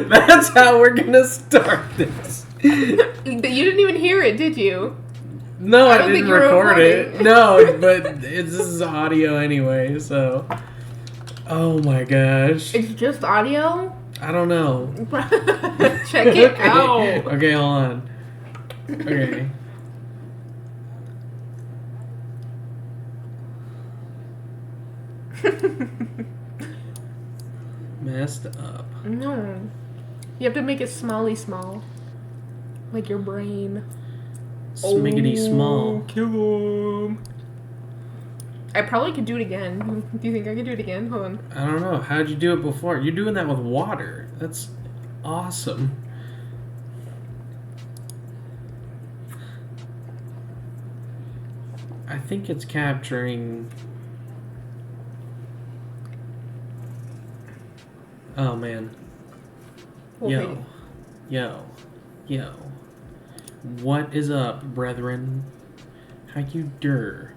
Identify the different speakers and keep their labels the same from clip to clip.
Speaker 1: That's how we're gonna start this.
Speaker 2: You didn't even hear it, did you?
Speaker 1: No, I didn't record it. No, but this is audio anyway, so. Oh my gosh.
Speaker 2: It's just audio?
Speaker 1: I don't know.
Speaker 2: Check it out.
Speaker 1: Okay, hold on. Okay. Messed up.
Speaker 2: No. You have to make it smally small. Like your brain.
Speaker 1: Smiggity small.
Speaker 2: Kill him. I probably could do it again. Do you think I could do it again? Hold on.
Speaker 1: I don't know. How'd you do it before? You're doing that with water. That's awesome. I think it's capturing... Oh, man.
Speaker 2: Okay.
Speaker 1: Yo. What is up, brethren? How you der?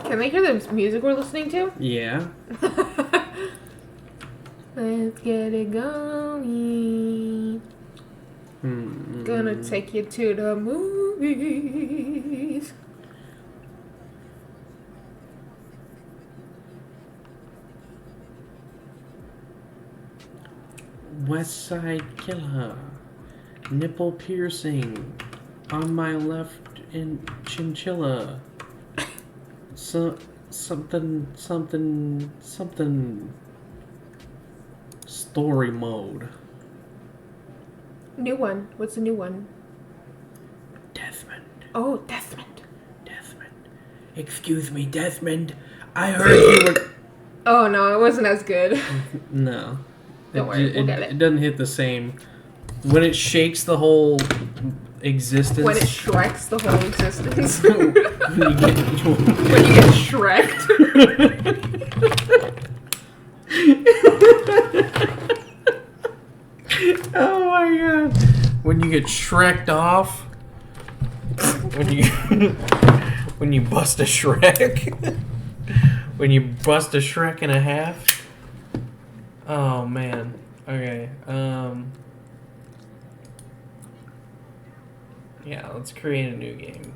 Speaker 2: Can they hear the music we're listening to?
Speaker 1: Yeah.
Speaker 2: Let's get it going. Gonna take you to the movies.
Speaker 1: West Side Killer. Nipple piercing. On my left in chinchilla. Something. Story mode.
Speaker 2: New one. What's the new one?
Speaker 1: Desmond.
Speaker 2: Oh, Desmond.
Speaker 1: Excuse me, Desmond. I heard you were...
Speaker 2: Oh, no, it wasn't as good.
Speaker 1: No.
Speaker 2: Don't worry, we'll get it.
Speaker 1: It doesn't hit the same. When it shakes the whole existence...
Speaker 2: When it Shreks the whole existence.
Speaker 1: when
Speaker 2: you get Shreked.
Speaker 1: Oh my god. When you get Shreked off. When you bust a Shrek. When you bust a Shrek in a half. Oh man. Okay. Yeah, let's create a new game.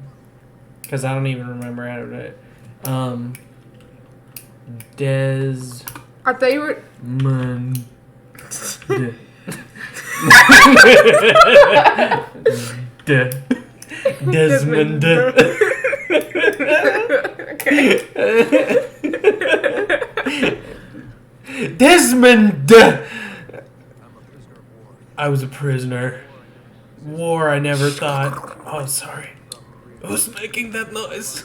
Speaker 1: Because I don't even remember how to do it.
Speaker 2: I thought you were...
Speaker 1: Desmond.
Speaker 2: Okay.
Speaker 1: Desmond! I was a prisoner. War, I never thought. Oh, sorry. Who's making that noise?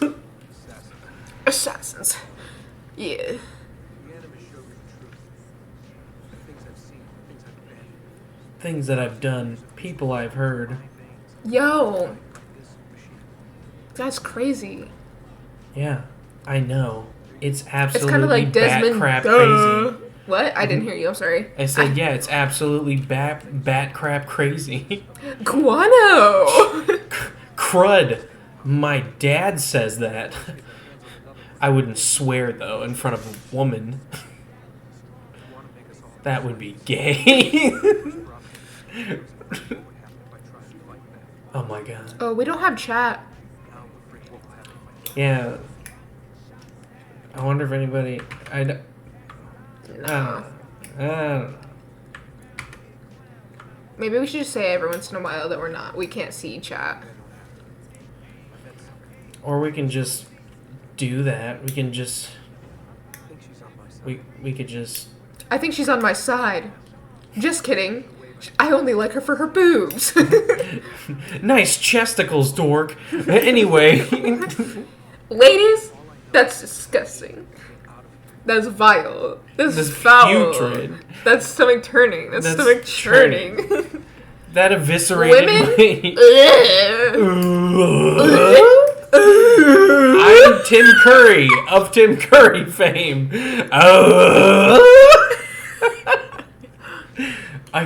Speaker 2: Assassins. Yeah.
Speaker 1: Things that I've done. People I've heard.
Speaker 2: Yo. That's crazy.
Speaker 1: Yeah, I know. It's absolutely
Speaker 2: It's kind of like Desmond.
Speaker 1: bat crap crazy.
Speaker 2: What? I didn't hear you. I'm sorry.
Speaker 1: I said, yeah, it's absolutely bat crap crazy.
Speaker 2: Guano.
Speaker 1: Crud. My dad says that. I wouldn't swear, though, in front of a woman. That would be gay. Oh my god.
Speaker 2: Oh, we don't have chat.
Speaker 1: Yeah. I wonder if anybody... I don't know.
Speaker 2: Maybe we should just say every once in a while that we can't see chat.
Speaker 1: Or we can just do that. We can just... We could just...
Speaker 2: I think she's on my side. Just kidding. I only like her for her boobs.
Speaker 1: Nice chesticles, dork. Anyway.
Speaker 2: Ladies, that's disgusting. That's vile. That's foul.
Speaker 1: Putrid.
Speaker 2: That's stomach turning. That's stomach churning.
Speaker 1: That eviscerated
Speaker 2: Women?
Speaker 1: I'm Tim Curry of Tim Curry fame. I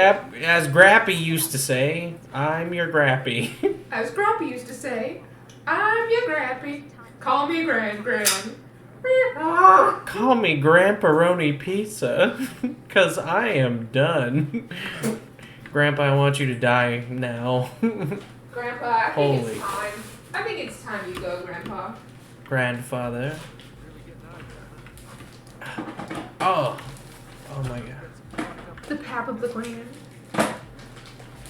Speaker 1: as Grappy used to say, I'm your Grappy.
Speaker 2: As Grumpy used to say, I'm your Grampy. Call me Gran.
Speaker 1: Call me Grandparoni Pizza, cause I am done. Grandpa, I want you to die now.
Speaker 2: Grandpa, I think
Speaker 1: Holy.
Speaker 2: it's time. I think it's time you go, Grandpa.
Speaker 1: Grandfather. Oh my god.
Speaker 2: The pap of the Grand.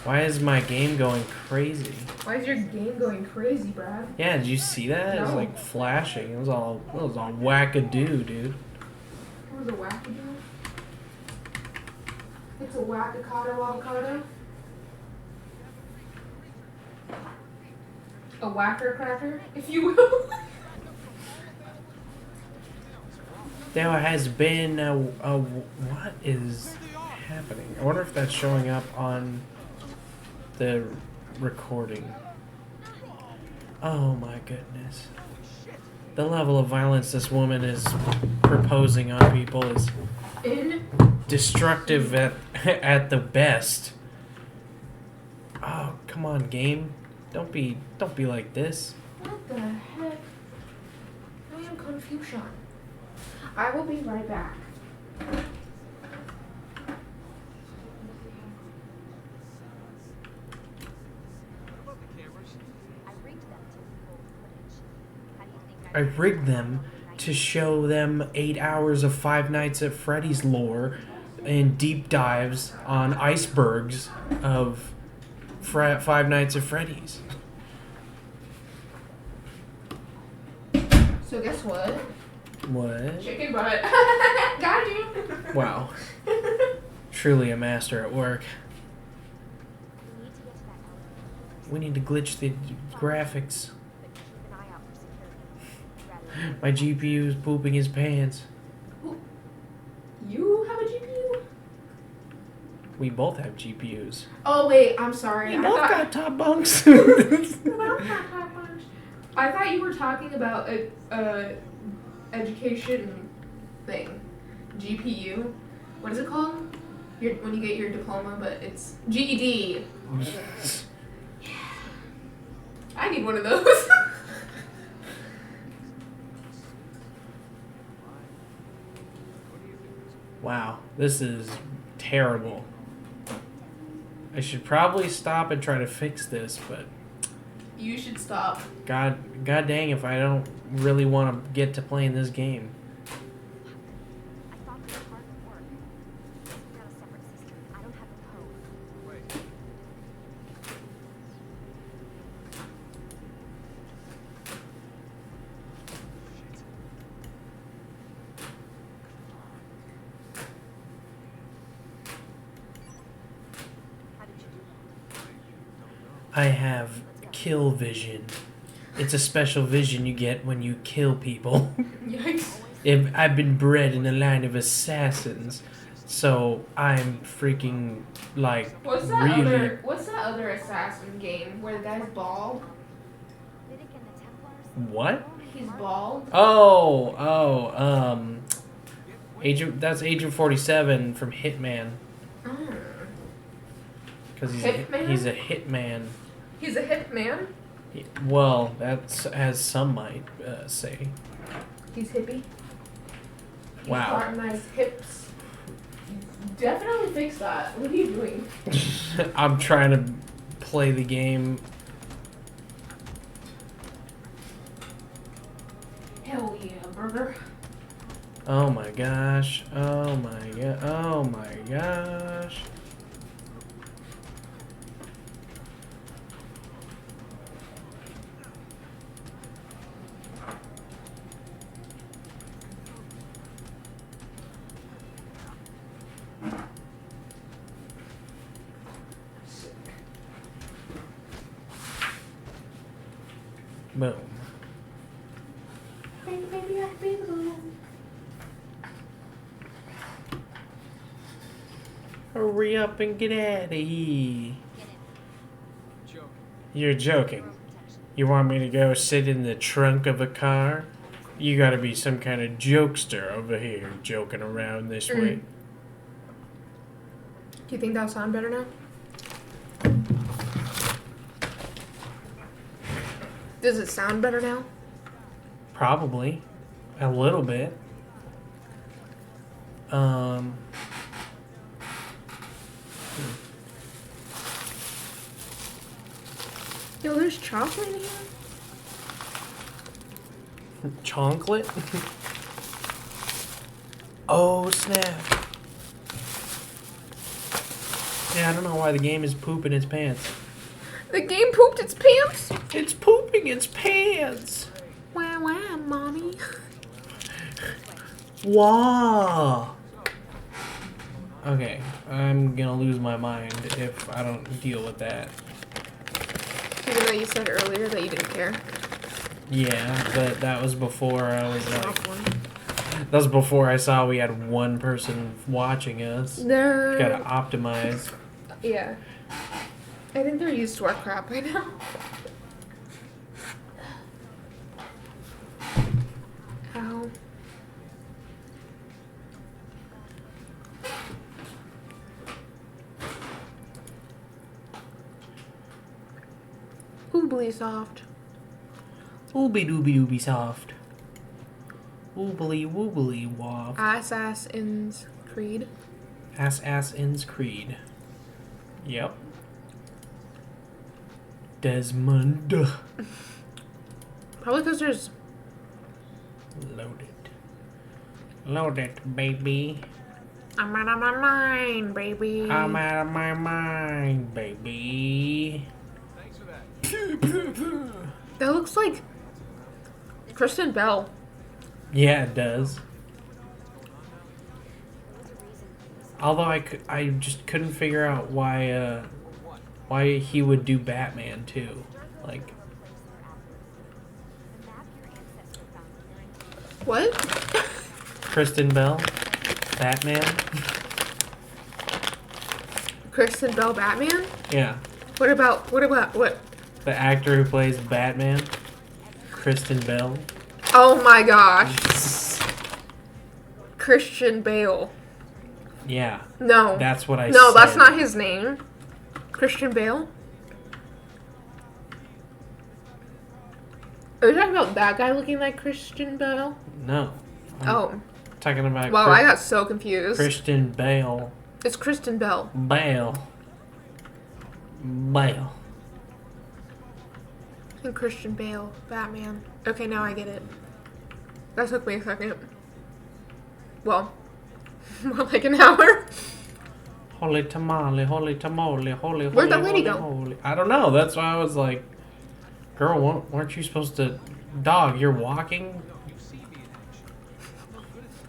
Speaker 1: Why is my game going crazy?
Speaker 2: Why is your game going crazy, Brad?
Speaker 1: Yeah, did you see that? It was
Speaker 2: No.
Speaker 1: like flashing. It was all wackadoo, dude.
Speaker 2: What was a wackadoo? It's a wackacado avocado. A whacker cracker, if you will.
Speaker 1: There has been a what is happening? I wonder if that's showing up on the recording. Oh my goodness. The level of violence this woman is proposing on people is destructive at the best. Oh, come on, game. Don't be like this.
Speaker 2: What the heck? I am confusion. I will be right back.
Speaker 3: I rigged them to pull footage. How do you think
Speaker 1: I rigged them to show them 8 hours of Five Nights at Freddy's lore and deep dives on icebergs of Five Nights at Freddy's.
Speaker 2: So guess what?
Speaker 1: What?
Speaker 2: Chicken butt. Got you.
Speaker 1: Wow. Truly a master at work. We need to glitch the graphics. My GPU is pooping his pants.
Speaker 2: You have a GPU?
Speaker 1: We both have GPUs.
Speaker 2: Oh wait, I'm sorry.
Speaker 1: We both got top bunks.
Speaker 2: I thought you were talking about a education thing. GPU. What is it called? When you get your diploma, but it's GED. I need one of those.
Speaker 1: Wow, this is terrible. I should probably stop and try to fix this, but
Speaker 2: You should stop.
Speaker 1: god dang if I don't really want to get to playing this game.
Speaker 3: I thought the card would work. We got a separate system. I don't have the code. How did you do that?
Speaker 1: I have kill vision. It's a special vision you get when you kill people.
Speaker 2: Yikes.
Speaker 1: I've been bred in a line of assassins, so I'm freaking like
Speaker 2: What's that
Speaker 1: really.
Speaker 2: other assassin game where the guy's bald?
Speaker 3: Riddick and the Templars?
Speaker 1: What?
Speaker 2: He's bald.
Speaker 1: That's Agent 47 from Hitman,
Speaker 2: Mm.
Speaker 1: because
Speaker 2: Hitman?
Speaker 1: he's a hitman.
Speaker 2: He's a hip man.
Speaker 1: Well, that's as some might say.
Speaker 2: He's hippie.
Speaker 1: Wow.
Speaker 2: Modernized hips. Definitely fix that. What are you doing?
Speaker 1: I'm trying to play the game.
Speaker 2: Hell yeah, burger.
Speaker 1: Oh my gosh. Oh my god. Oh my gosh. Boom.
Speaker 2: Baby, baby, baby, baby.
Speaker 1: Hurry up and get out of here.
Speaker 3: Get in.
Speaker 1: You're joking.
Speaker 3: Protection.
Speaker 1: You want me to go sit in the trunk of a car? You gotta be some kind of jokester over here joking around this way.
Speaker 2: Do you think that'll sound better now? Does it sound better now?
Speaker 1: Probably. A little bit.
Speaker 2: Yo, there's chocolate in here.
Speaker 1: Chocolate? Oh, snap. Yeah, I don't know why the game is pooping its pants.
Speaker 2: The game pooped its pants.
Speaker 1: It's pooping its pants!
Speaker 2: Wah wah, mommy.
Speaker 1: Wow. Okay, I'm gonna lose my mind if I don't deal with that.
Speaker 2: Even though you said earlier that you didn't care.
Speaker 1: Yeah, but that was before I was like...
Speaker 2: Off one.
Speaker 1: That was before I saw we had one person watching us.
Speaker 2: They're...
Speaker 1: Gotta optimize.
Speaker 2: Yeah. I think they're used to our crap right now. Ow. Oobly soft.
Speaker 1: Ooby dooby dooby soft. Oobly woobly wop.
Speaker 2: Assassin's Creed.
Speaker 1: Assassin's Creed. Yep. Desmond.
Speaker 2: Probably because there's
Speaker 1: Load it. Load it, baby.
Speaker 2: I'm out of my mind, baby.
Speaker 1: I'm out of my mind, baby.
Speaker 2: That looks like Kristen Bell.
Speaker 1: Yeah, it does. Although I just couldn't figure out why he would do Batman too. Like,
Speaker 2: What?
Speaker 1: Kristen Bell, Batman.
Speaker 2: Kristen Bell Batman?
Speaker 1: Yeah,
Speaker 2: What?
Speaker 1: the actor who plays Batman, Kristen Bell.
Speaker 2: Oh my gosh. Christian Bale.
Speaker 1: Yeah,
Speaker 2: No.
Speaker 1: that's what I said.
Speaker 2: No, that's not his name. Christian Bale? Are you talking about that guy looking like Christian Bale?
Speaker 1: No. I'm
Speaker 2: Oh.
Speaker 1: talking about
Speaker 2: Wow, I got so confused.
Speaker 1: Christian Bale.
Speaker 2: It's Kristen Bell.
Speaker 1: Bale.
Speaker 2: And Christian Bale, Batman. Okay, now I get it. That took me a second. Well, more like an hour.
Speaker 1: Holy tamale, holy tamale, holy.
Speaker 2: Where'd that
Speaker 1: holy,
Speaker 2: lady
Speaker 1: holy,
Speaker 2: go?
Speaker 1: holy. I don't know. That's why I was like, girl, weren't you supposed to? Dog, you're walking.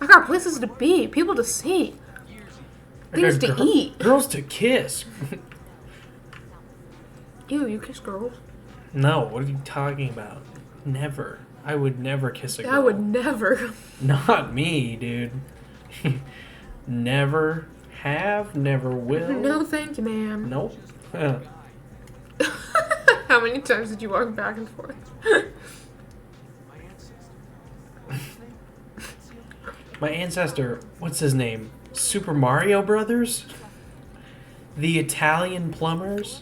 Speaker 2: I got places to be, people to see, things to eat.
Speaker 1: Girls to kiss.
Speaker 2: Ew, you kiss girls?
Speaker 1: No, what are you talking about? Never. I would never kiss a girl.
Speaker 2: I would never.
Speaker 1: Not me, dude. Never have, never will.
Speaker 2: No, thank you, ma'am.
Speaker 1: Nope.
Speaker 2: How many times did you walk back and forth?
Speaker 1: My ancestor, what's his name? Super Mario Brothers? The Italian plumbers?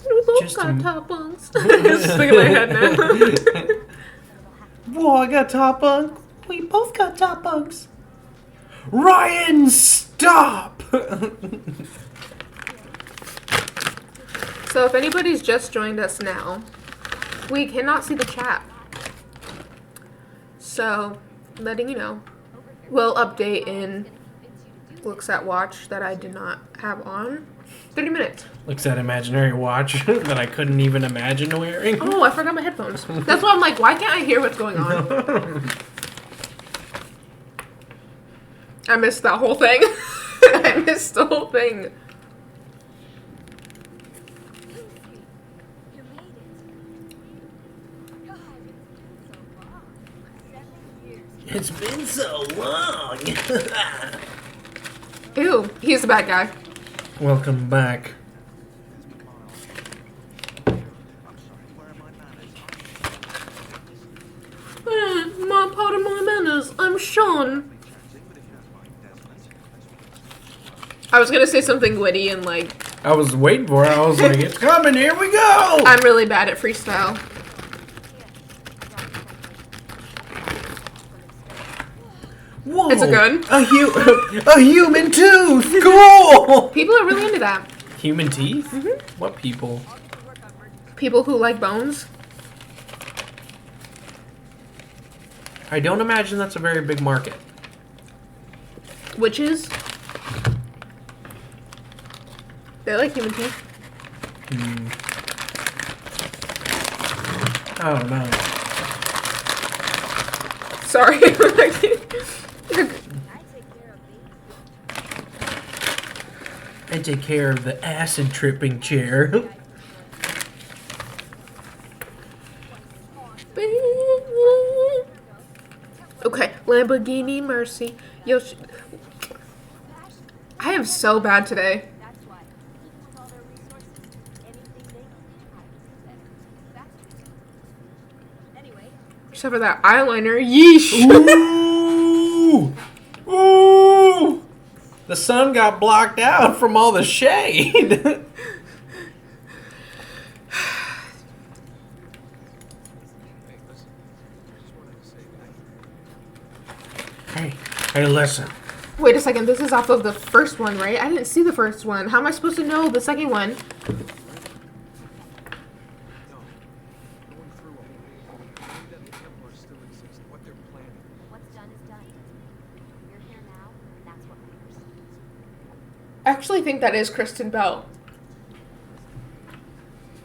Speaker 2: We both
Speaker 1: Just
Speaker 2: got
Speaker 1: a-
Speaker 2: top bunks. It's stuck in my head now.
Speaker 1: Whoa, I got top bunk. We both got top bunks. Ryan, stop!
Speaker 2: So if anybody's just joined us now, we cannot see the chat. So, letting you know, we'll update in Looks at Watch that I did not have on. 30 minutes.
Speaker 1: Looks at imaginary watch that I couldn't even imagine wearing.
Speaker 2: Oh, I forgot my headphones. That's why I'm like, why can't I hear what's going on? I missed that whole thing. I missed the whole thing.
Speaker 3: You made it. God, it's been so long. 7 years.
Speaker 1: It's been so long.
Speaker 2: Ew, he's the bad guy.
Speaker 1: Welcome back.
Speaker 2: My part of my manners. I'm Sean. I was gonna say something witty and like,
Speaker 1: I was waiting for it. I was like, it's coming. Here we go.
Speaker 2: I'm really bad at freestyle.
Speaker 1: Whoa.
Speaker 2: It's a gun.
Speaker 1: A human tooth. Cool.
Speaker 2: People are really into that.
Speaker 1: Human teeth? What people?
Speaker 2: People who like bones.
Speaker 1: I don't imagine that's a very big market.
Speaker 2: Witches. They like human teeth.
Speaker 1: I don't know.
Speaker 2: Sorry.
Speaker 1: I take care of the acid tripping chair.
Speaker 2: Okay, Lamborghini Mercy. Yoshi. I am so bad today.
Speaker 3: That's why, even with all their resources, anything they can do, I can faster. Anyway,
Speaker 2: Except for that eyeliner. Yeesh.
Speaker 1: Ooh! Ooh! The sun got blocked out from all the shade. Hey, listen.
Speaker 2: Wait a second. This is off of the first one, right? I didn't see the first one. How am I supposed to know the second one? I actually think that is Kristen Bell.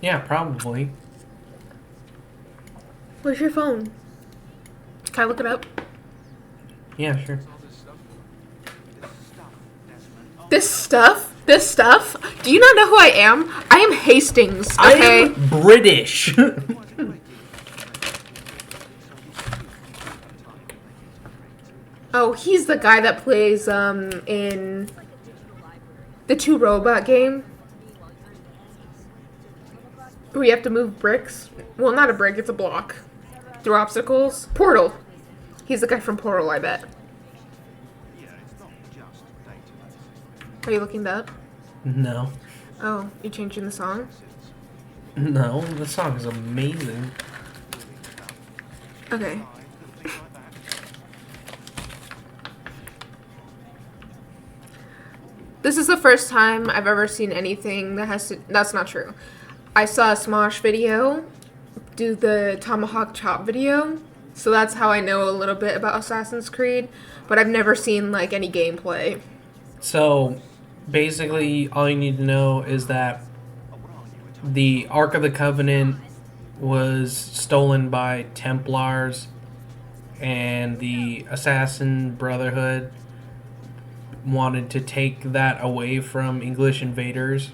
Speaker 1: Yeah, probably.
Speaker 2: Where's your phone? Can I look it up?
Speaker 1: Yeah, sure.
Speaker 2: This stuff? This stuff? Do you not know who I am? I am Hastings, okay?
Speaker 1: I am British.
Speaker 2: Oh, he's the guy that plays in the 2 Robot game. Where you have to move bricks. Well, not a brick, it's a block. Through obstacles. Portal. He's the guy from Portal, I bet. Are you looking that up?
Speaker 1: No.
Speaker 2: Oh, you changing the song?
Speaker 1: No, the song is amazing.
Speaker 2: Okay. This is the first time I've ever seen anything that has to... That's not true. I saw a Smosh video do the Tomahawk Chop video. So that's how I know a little bit about Assassin's Creed. But I've never seen, like, any gameplay.
Speaker 1: So, basically, all you need to know is that the Ark of the Covenant was stolen by Templars, and the Assassin Brotherhood wanted to take that away from English invaders.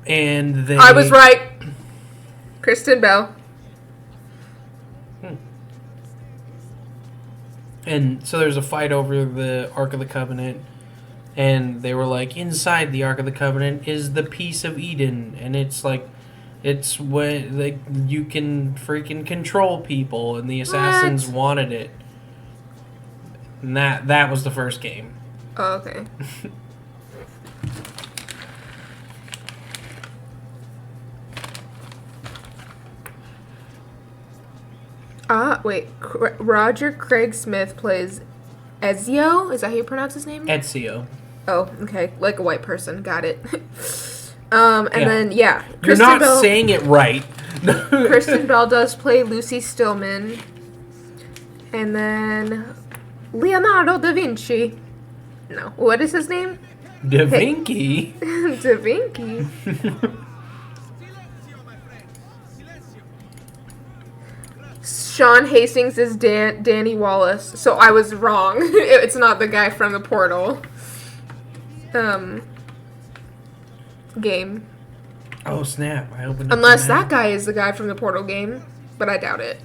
Speaker 1: And they...
Speaker 2: I was right. Kristen Bell.
Speaker 1: And so there's a fight over the Ark of the Covenant, and they were like, inside the Ark of the Covenant is the Peace of Eden, and it's like, it's when like you can freaking control people, and the Assassins wanted it. And that was the first game.
Speaker 2: Oh, okay. Wait. Roger Craig Smith plays Ezio? Is that how you pronounce his name?
Speaker 1: Ezio.
Speaker 2: Oh, okay. Like a white person. Got it. Then, yeah.
Speaker 1: You're not saying it right.
Speaker 2: Kristen Bell does play Lucy Stillman. And then Leonardo da Vinci. No. What is his name?
Speaker 1: Da Vinci?
Speaker 2: Da Vinci. Sean Hastings is Danny Wallace, so I was wrong. It's not the guy from the Portal game.
Speaker 1: Oh snap! I opened up
Speaker 2: Unless that guy is the guy from the Portal game, but I doubt it,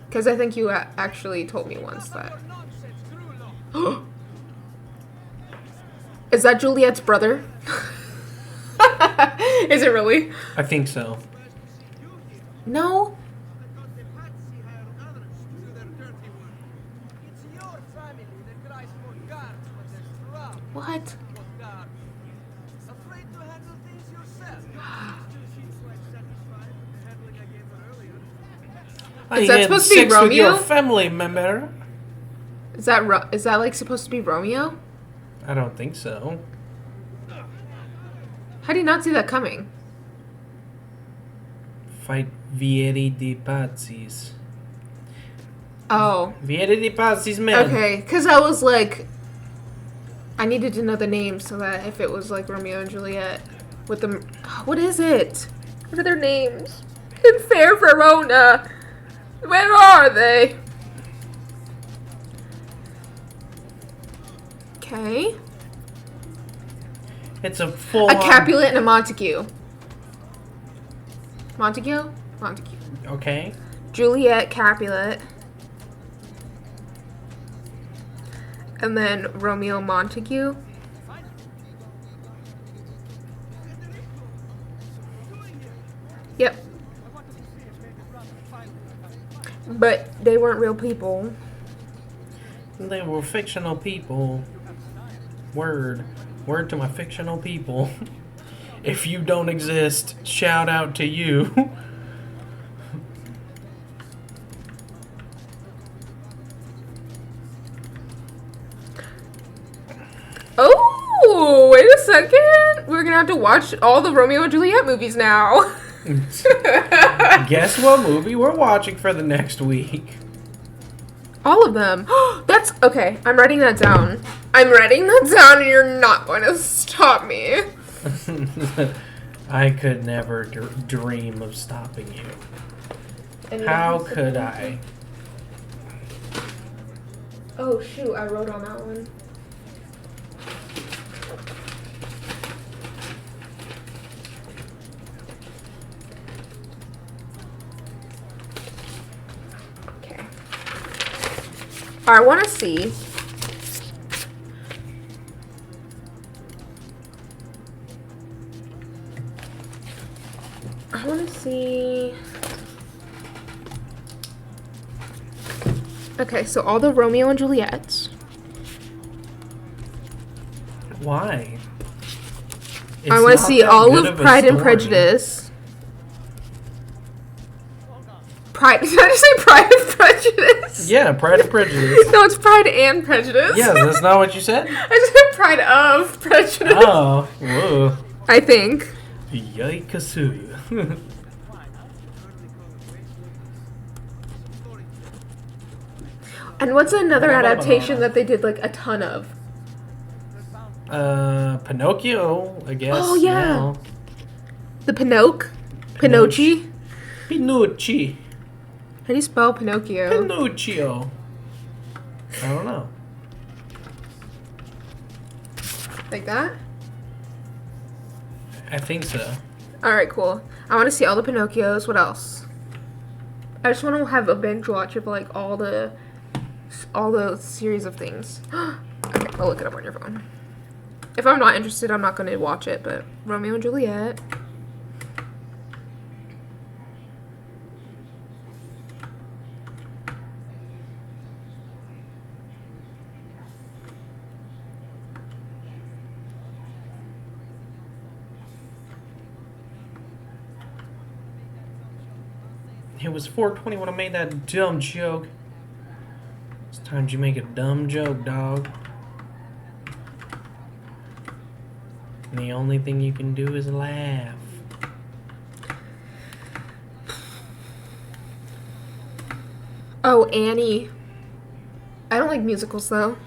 Speaker 2: because I think you actually told me once that. Is that Juliet's brother? Is it really?
Speaker 1: I think so.
Speaker 2: No. What? Is that supposed to be Romeo?
Speaker 1: With your family member.
Speaker 2: Is that like supposed to be Romeo?
Speaker 1: I don't think so.
Speaker 2: How do you not see that coming?
Speaker 1: Fight Vieri di Pazzis.
Speaker 2: Oh.
Speaker 1: Vieri di Pazzis, man.
Speaker 2: Okay, because I was like, I needed to know the name so that if it was like Romeo and Juliet with them. What is it? What are their names? In Fair Verona. Where are they? Okay.
Speaker 1: It's a full.
Speaker 2: A Capulet and a Montague. Montague? Montague.
Speaker 1: Okay.
Speaker 2: Juliet, Capulet. And then Romeo Montague. Yep. But they weren't real people.
Speaker 1: They were fictional people. Word to my fictional people. If you don't exist, shout out to you.
Speaker 2: Oh, wait a second. We're gonna have to watch all the Romeo and Juliet movies now.
Speaker 1: Guess what movie we're watching for the next week?
Speaker 2: All of them. That's okay. I'm writing that down. I'm writing that down, and you're not going to stop me.
Speaker 1: I could never dream of stopping you. How could I?
Speaker 2: Oh shoot! I wrote on that one. Okay. I want to see. I want to see. Okay, so all the Romeo and Juliets.
Speaker 1: Why?
Speaker 2: I want to see all of Pride and Prejudice. Pride? Did I just say Pride and Prejudice?
Speaker 1: Yeah, Pride and Prejudice.
Speaker 2: No, it's Pride and Prejudice.
Speaker 1: Yeah, that's not what you said?
Speaker 2: I said Pride of Prejudice.
Speaker 1: Oh, whoa.
Speaker 2: I think.
Speaker 1: Yikesoo.
Speaker 2: And what's another adaptation that they did like a ton of?
Speaker 1: Pinocchio, I guess.
Speaker 2: Oh, yeah.
Speaker 1: now.
Speaker 2: The Pinocchi?
Speaker 1: Pinucci.
Speaker 2: How do you spell Pinocchio?
Speaker 1: Pinocchio. I don't know.
Speaker 2: Like that?
Speaker 1: I think so.
Speaker 2: Alright, cool. I want to see all the Pinocchios. What else? I just want to have a binge watch of like all the series of things. Okay, I'll look it up on your phone. If I'm not interested, I'm not going to watch it, but Romeo and Juliet.
Speaker 1: It was 4:20 when I made that dumb joke. It's time you make a dumb joke, dog. And the only thing you can do is laugh.
Speaker 2: Oh, Annie. I don't like musicals, though.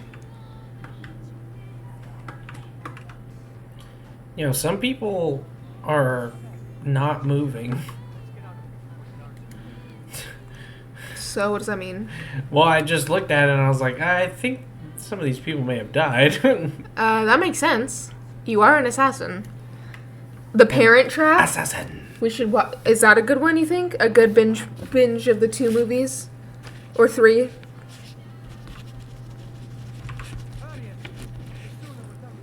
Speaker 1: You know, some people are not moving.
Speaker 2: So, what does that mean?
Speaker 1: Well, I just looked at it and I was like, I think some of these people may have died.
Speaker 2: That makes sense. You are an assassin. The Parent Trap?
Speaker 1: Assassin.
Speaker 2: We should watch. Is that a good one, you think? A good binge of the 2 movies? Or 3?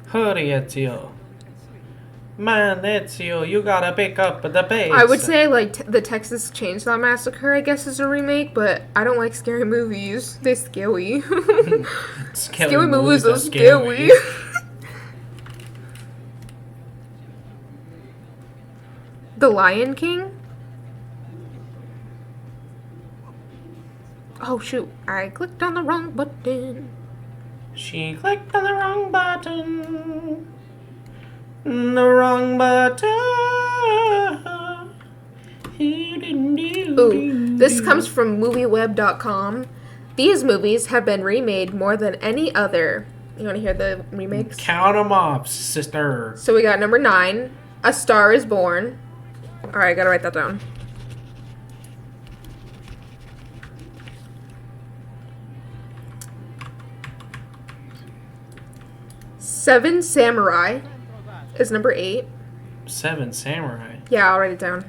Speaker 1: Hurry, Ezio. Man, Ezio, you gotta pick up the pace.
Speaker 2: I would say, like, the Texas Chainsaw Massacre, I guess, is a remake, but I don't like scary movies. They're scary. Scary movies are scary. The Lion King? Oh, shoot. I clicked on the wrong button.
Speaker 1: She clicked on the wrong button. The wrong button.
Speaker 2: Ooh, this comes from movieweb.com. These movies have been remade more than any other. You want to hear the remakes?
Speaker 1: Count 'em off, sister.
Speaker 2: So we got number 9, A Star is Born. Alright, I gotta write that down. Seven Samurai is number 8.
Speaker 1: 7 Samurai.
Speaker 2: Yeah, I'll write it down.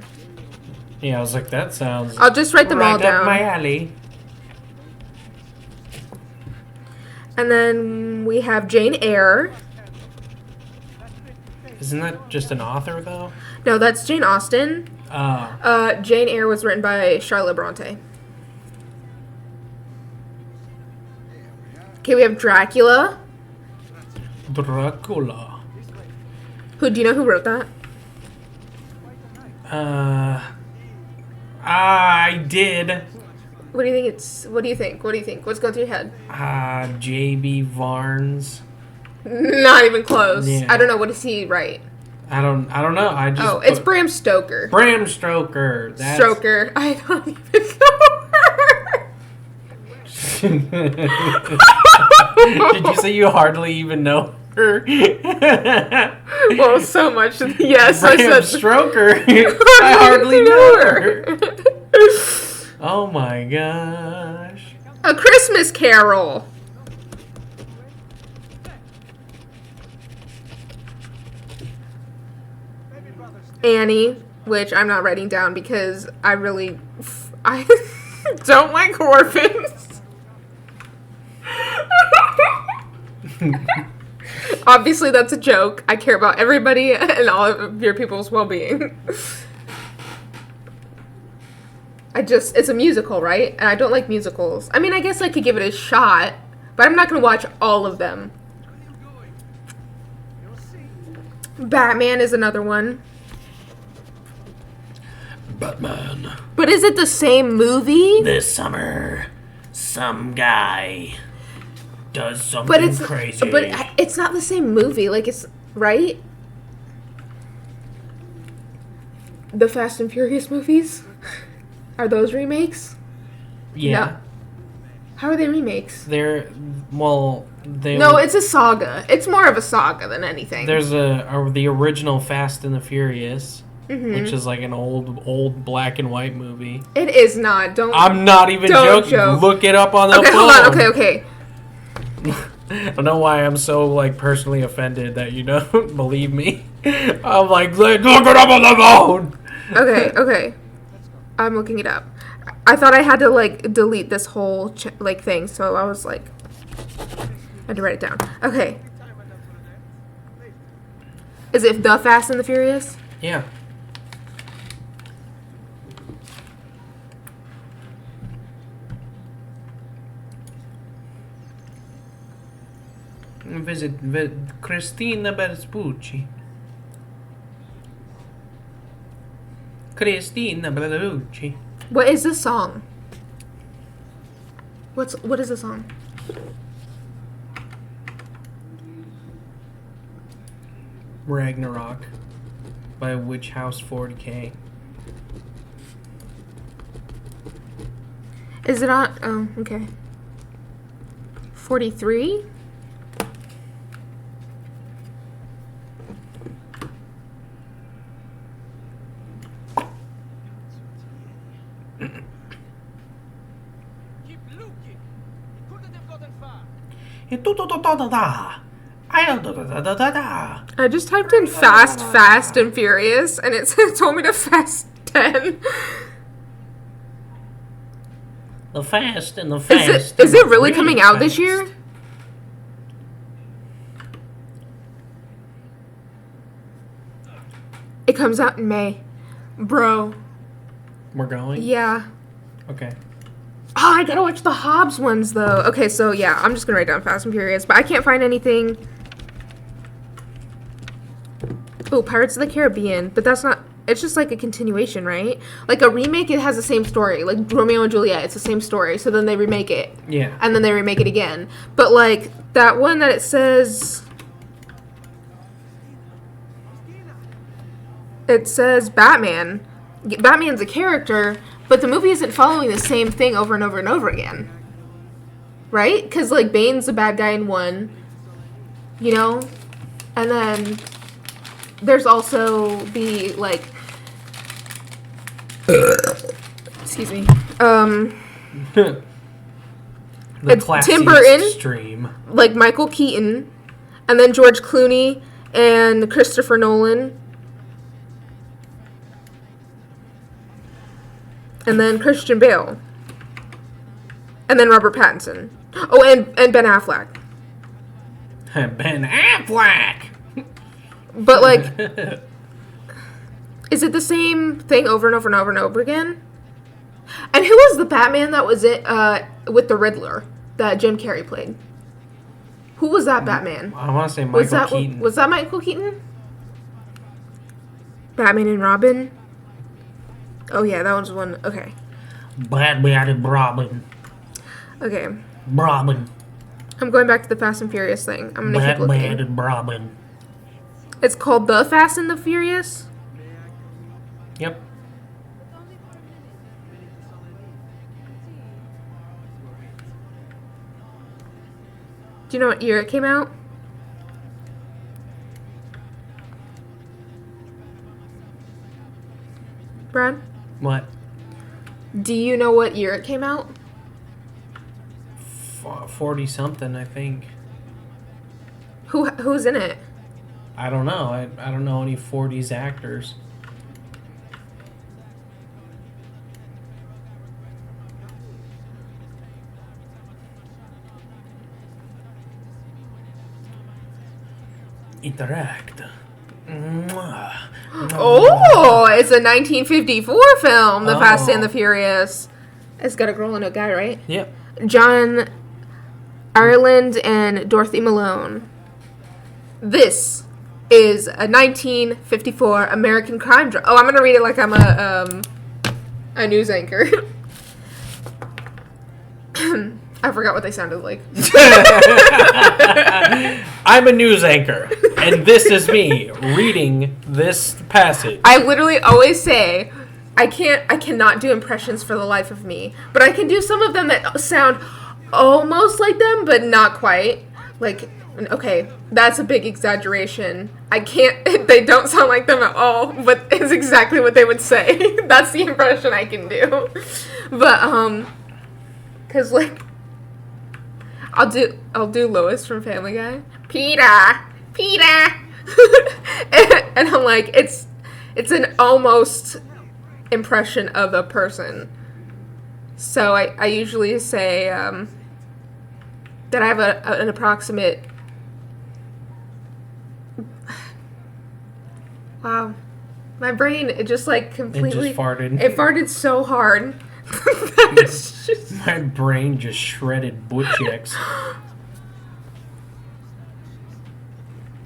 Speaker 1: Yeah, I was like, that sounds
Speaker 2: I'll just write them all
Speaker 1: right up
Speaker 2: down.
Speaker 1: my alley.
Speaker 2: And then we have Jane Eyre.
Speaker 1: Isn't that just an author, though?
Speaker 2: No, that's Jane Austen.
Speaker 1: Oh.
Speaker 2: Jane Eyre was written by Charlotte Bronte. Okay, we have Dracula.
Speaker 1: Dracula.
Speaker 2: Do you know who wrote that?
Speaker 1: I did.
Speaker 2: What do you think it's... What do you think? What's going through your head?
Speaker 1: J.B. Varnes.
Speaker 2: Not even close.
Speaker 1: Yeah.
Speaker 2: I don't know. What does he write?
Speaker 1: I don't know. I just...
Speaker 2: Oh, it's Bram Stoker.
Speaker 1: Bram Stoker.
Speaker 2: Stoker. I don't even know her.
Speaker 1: Did you say you hardly even know her?
Speaker 2: Well, so much. Yes, I
Speaker 1: Bram
Speaker 2: said.
Speaker 1: Stroker. I hardly know her. Oh my gosh.
Speaker 2: A Christmas Carol. Annie, which I'm not writing down because I don't like orphans. Obviously, that's a joke. I care about everybody and all of your people's well-being. It's a musical, right? And I don't like musicals. I mean, I guess I could give it a shot, but I'm not going to watch all of them. Batman is another one.
Speaker 1: Batman.
Speaker 2: But is it the same movie?
Speaker 1: This summer, some guy does something crazy.
Speaker 2: But it's not the same movie. Like, it's... Right? The Fast and Furious movies? Are those remakes?
Speaker 1: Yeah.
Speaker 2: No. How are they remakes?
Speaker 1: No,
Speaker 2: it's a saga. It's more of a saga than anything.
Speaker 1: There's the original Fast and the Furious, which is like an old black and white movie.
Speaker 2: It is not.
Speaker 1: I'm not even joking.
Speaker 2: Joke.
Speaker 1: Look it up on the phone.
Speaker 2: Okay, hold on. Okay.
Speaker 1: I don't know why I'm so like personally offended that you don't believe me. I'm like, look it up on the phone.
Speaker 2: Okay. I'm looking it up. I thought I had to like delete this whole thing, so I was like, I had to write it down. Okay. Is it The Fast and the Furious?
Speaker 1: Yeah. Visit Cristina Bertolucci. Cristina Bertolucci.
Speaker 2: What is this song? What is the song?
Speaker 1: Ragnarok by Witch House 40K.
Speaker 2: Is it on? Oh, okay. 43? I just typed in Fast and Furious, and it told me to fast 10.
Speaker 1: The Fast and the Fast.
Speaker 2: Is it really coming out this year? It comes out in May. Bro.
Speaker 1: We're going?
Speaker 2: Yeah.
Speaker 1: Okay.
Speaker 2: Oh, I gotta watch the Hobbs ones, though. Okay, so yeah, I'm just gonna write down Fast and Furious, but I can't find anything. Oh, Pirates of the Caribbean, but that's not... It's just like a continuation, right? Like a remake, it has the same story. Like Romeo and Juliet, it's the same story. So then they remake it.
Speaker 1: Yeah.
Speaker 2: And then they remake it again. But like that one that it says... It says Batman. Batman's a character, but the movie isn't following the same thing over and over and over again. Right? Because like Bane's the bad guy in one. You know? And then... There's also the, like... Excuse me.
Speaker 1: The classy
Speaker 2: Tim Burton,
Speaker 1: stream.
Speaker 2: like Michael Keaton, and then George Clooney and Christopher Nolan. And then Christian Bale. And then Robert Pattinson. Oh, and Ben Affleck.
Speaker 1: Ben Affleck!
Speaker 2: But, like, is it the same thing over and over and over and over again? And who was the Batman that was it with the Riddler that Jim Carrey played? Who was that Batman?
Speaker 1: I want to say Michael Keaton.
Speaker 2: Was that Michael Keaton? Batman and Robin? Oh, yeah, that was one. Okay.
Speaker 1: Batman and Robin.
Speaker 2: Okay.
Speaker 1: Robin.
Speaker 2: I'm going back to the Fast and Furious thing. I'm going to keep looking.
Speaker 1: Batman and Robin.
Speaker 2: It's called The Fast and the Furious?
Speaker 1: Yep.
Speaker 2: Do you know what year it came out? Brad?
Speaker 1: What?
Speaker 2: Do you know what year it came out?
Speaker 1: 40 something, I think.
Speaker 2: Who's in it?
Speaker 1: I don't know. I don't know any 40s actors. Interact. Mwah.
Speaker 2: Oh, it's a 1954 film, The Fast and the
Speaker 1: Oh.
Speaker 2: Furious. It's got a girl and a guy, right?
Speaker 1: Yep.
Speaker 2: John Ireland and Dorothy Malone. This is a 1954 American crime drama. Oh, I'm gonna read it like I'm a news anchor. I forgot what they sounded like.
Speaker 1: I'm a news anchor, and this is me reading this passage.
Speaker 2: I literally always say, I cannot do impressions for the life of me, but I can do some of them that sound almost like them, but not quite. Like, okay, that's a big exaggeration. I can't, they don't sound like them at all, but it's exactly what they would say. That's the impression I can do. But, cause like, I'll do Lois from Family Guy. Peter! and I'm like, it's an almost impression of a person. So I usually say that I have an approximate. Wow, my brain, it just like completely.
Speaker 1: It just farted.
Speaker 2: It farted so hard. It's just.
Speaker 1: My brain just shredded butt checks.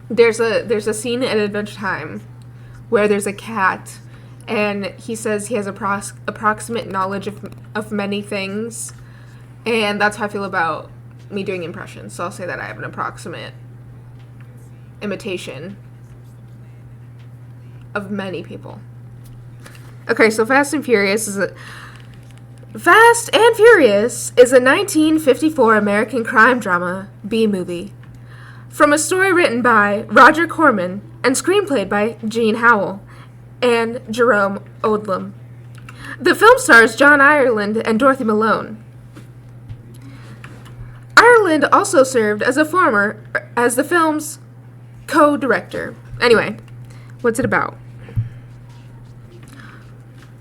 Speaker 2: There's a scene at Adventure Time where there's a cat, and he says he has approximate knowledge of many things, and that's how I feel about me doing impressions. So I'll say that I have an approximate imitation of many people. Okay, so Fast and Furious is a 1954 American crime drama B-movie. From a story written by Roger Corman and screenplayed by Gene Howell and Jerome Odlum. The film stars John Ireland and Dorothy Malone. Ireland also served as the film's co-director. Anyway, what's it about?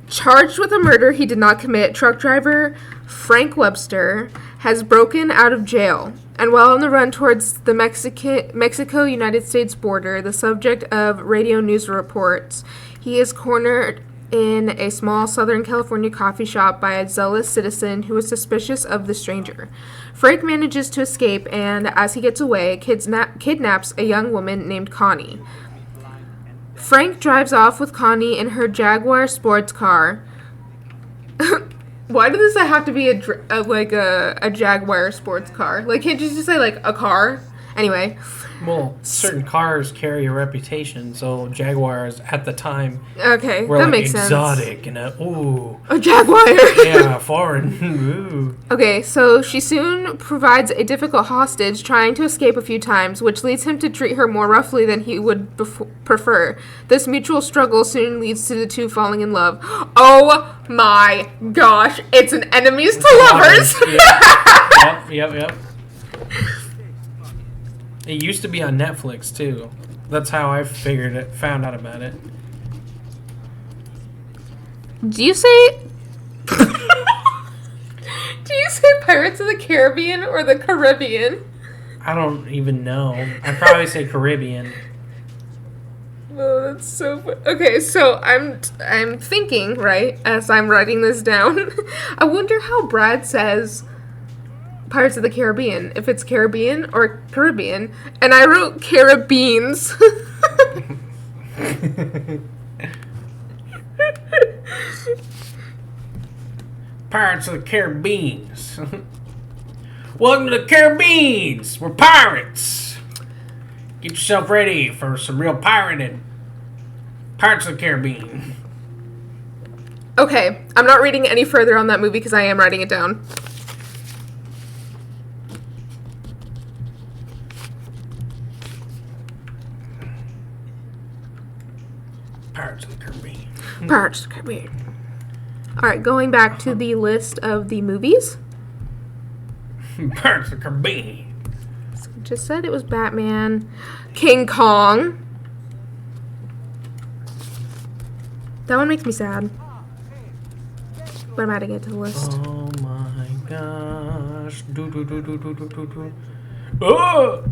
Speaker 2: Charged with a murder he did not commit, truck driver Frank Webster has broken out of jail, and while on the run towards the Mexico-United States border, the subject of radio news reports, he is cornered in a small Southern California coffee shop by a zealous citizen who is suspicious of the stranger. Frank manages to escape, and as he gets away, kidnaps a young woman named Connie. Frank drives off with Connie in her Jaguar sports car. Why does that have to be a Jaguar sports car? Like, can't you just say, like, a car? Anyway.
Speaker 1: Well, certain cars carry a reputation, so Jaguars at the time
Speaker 2: Okay,
Speaker 1: were
Speaker 2: that
Speaker 1: like
Speaker 2: makes
Speaker 1: exotic
Speaker 2: sense.
Speaker 1: and ooh.
Speaker 2: A Jaguar!
Speaker 1: Yeah, foreign. Ooh.
Speaker 2: Okay, so she soon provides a difficult hostage, trying to escape a few times, which leads him to treat her more roughly than he would prefer. This mutual struggle soon leads to the two falling in love. Oh my gosh, it's an enemies to lovers!
Speaker 1: Yep. It used to be on Netflix too. That's how I found out about it.
Speaker 2: Do you say Pirates of the Caribbean or the Caribbean?
Speaker 1: I don't even know. I'd probably say Caribbean.
Speaker 2: Oh, that's so funny. Okay, so I'm thinking, right, as I'm writing this down, I wonder how Brad says Pirates of the Caribbean, if it's Caribbean or Caribbean, and I wrote Caribbeans.
Speaker 1: Pirates of the Caribbean. Welcome to the Caribbean. We're pirates. Get yourself ready for some real pirating. Pirates of the Caribbean.
Speaker 2: Okay, I'm not reading any further on that movie because I am writing it down. Pirates of the Caribbean. Alright, going back to the list of the movies.
Speaker 1: Pirates of the Caribbean.
Speaker 2: Just said it was Batman. King Kong. That one makes me sad. But I'm adding it to the list.
Speaker 1: Oh my gosh. Do do do do do do do do. Oh!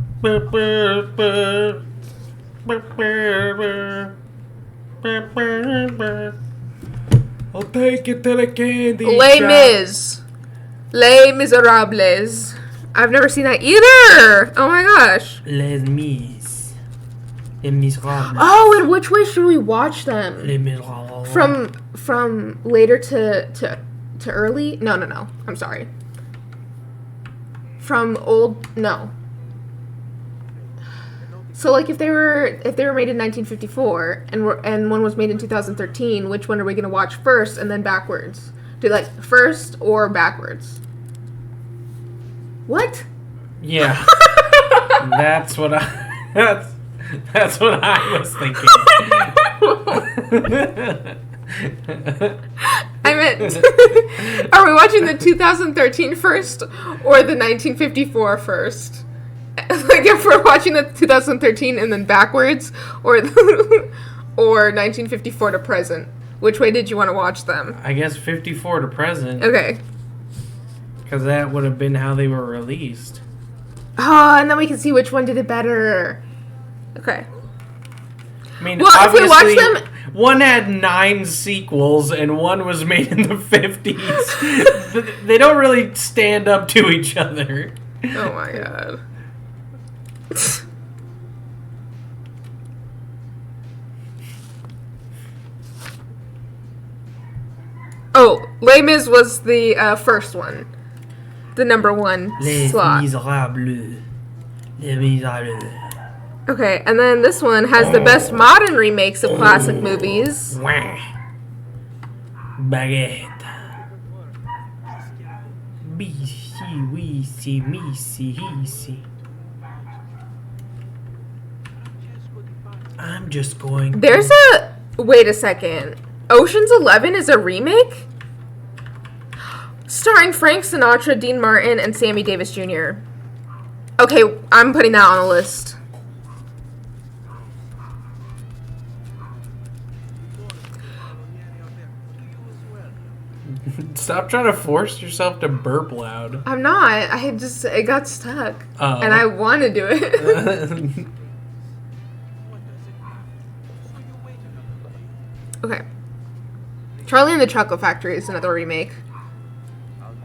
Speaker 1: I'll take it to the candy
Speaker 2: Les
Speaker 1: shop.
Speaker 2: Mis. Les Miserables. I've never seen that either. Oh my gosh.
Speaker 1: Les Mis. Les Miserables.
Speaker 2: Oh, and which way should we watch them?
Speaker 1: Les Miserables.
Speaker 2: From later to early? No. I'm sorry. From old? No. So like if they were made in 1954 and one was made in 2013, which one are we going to watch first and then backwards? Do like first or backwards? What?
Speaker 1: Yeah. That's what I was thinking.
Speaker 2: I meant, are we watching the 2013 first or the 1954 first? Like if we're watching the 2013 and then backwards, or 1954 to present. Which way did you want to watch them?
Speaker 1: I guess 54 to present.
Speaker 2: Okay.
Speaker 1: Because that would have been how they were released.
Speaker 2: Oh, and then we can see which one did it better. Okay.
Speaker 1: I mean,
Speaker 2: Well, if we watch
Speaker 1: obviously,
Speaker 2: them-
Speaker 1: one had 9 sequels and one was made in the 50s. They don't really stand up to each other.
Speaker 2: Oh my god. Oh, Les Mis was the first one. The number 1
Speaker 1: Les
Speaker 2: slot.
Speaker 1: Miserables. Les Miserables.
Speaker 2: Okay, and then this one has the best modern remakes of classic movies.
Speaker 1: Wah. Baguette. BC, weesy, meesy, heesy. I'm just going.
Speaker 2: There's a... Wait a second. Ocean's 11 is a remake? Starring Frank Sinatra, Dean Martin, and Sammy Davis Jr. Okay, I'm putting that on the list.
Speaker 1: Stop trying to force yourself to burp loud.
Speaker 2: I'm not. It got stuck.
Speaker 1: Oh.
Speaker 2: And I want to do it. Okay. Charlie and the Chocolate Factory is another remake.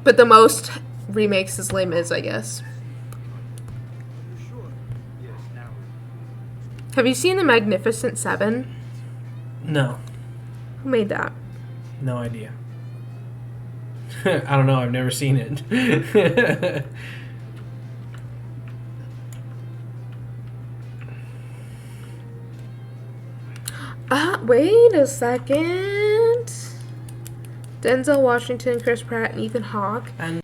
Speaker 2: But the most remakes is Les Mis, I guess. Have you seen The Magnificent Seven?
Speaker 1: No.
Speaker 2: Who made that?
Speaker 1: No idea. I don't know. I've never seen it.
Speaker 2: Wait a second. Denzel Washington, Chris Pratt, and Ethan Hawke.
Speaker 1: And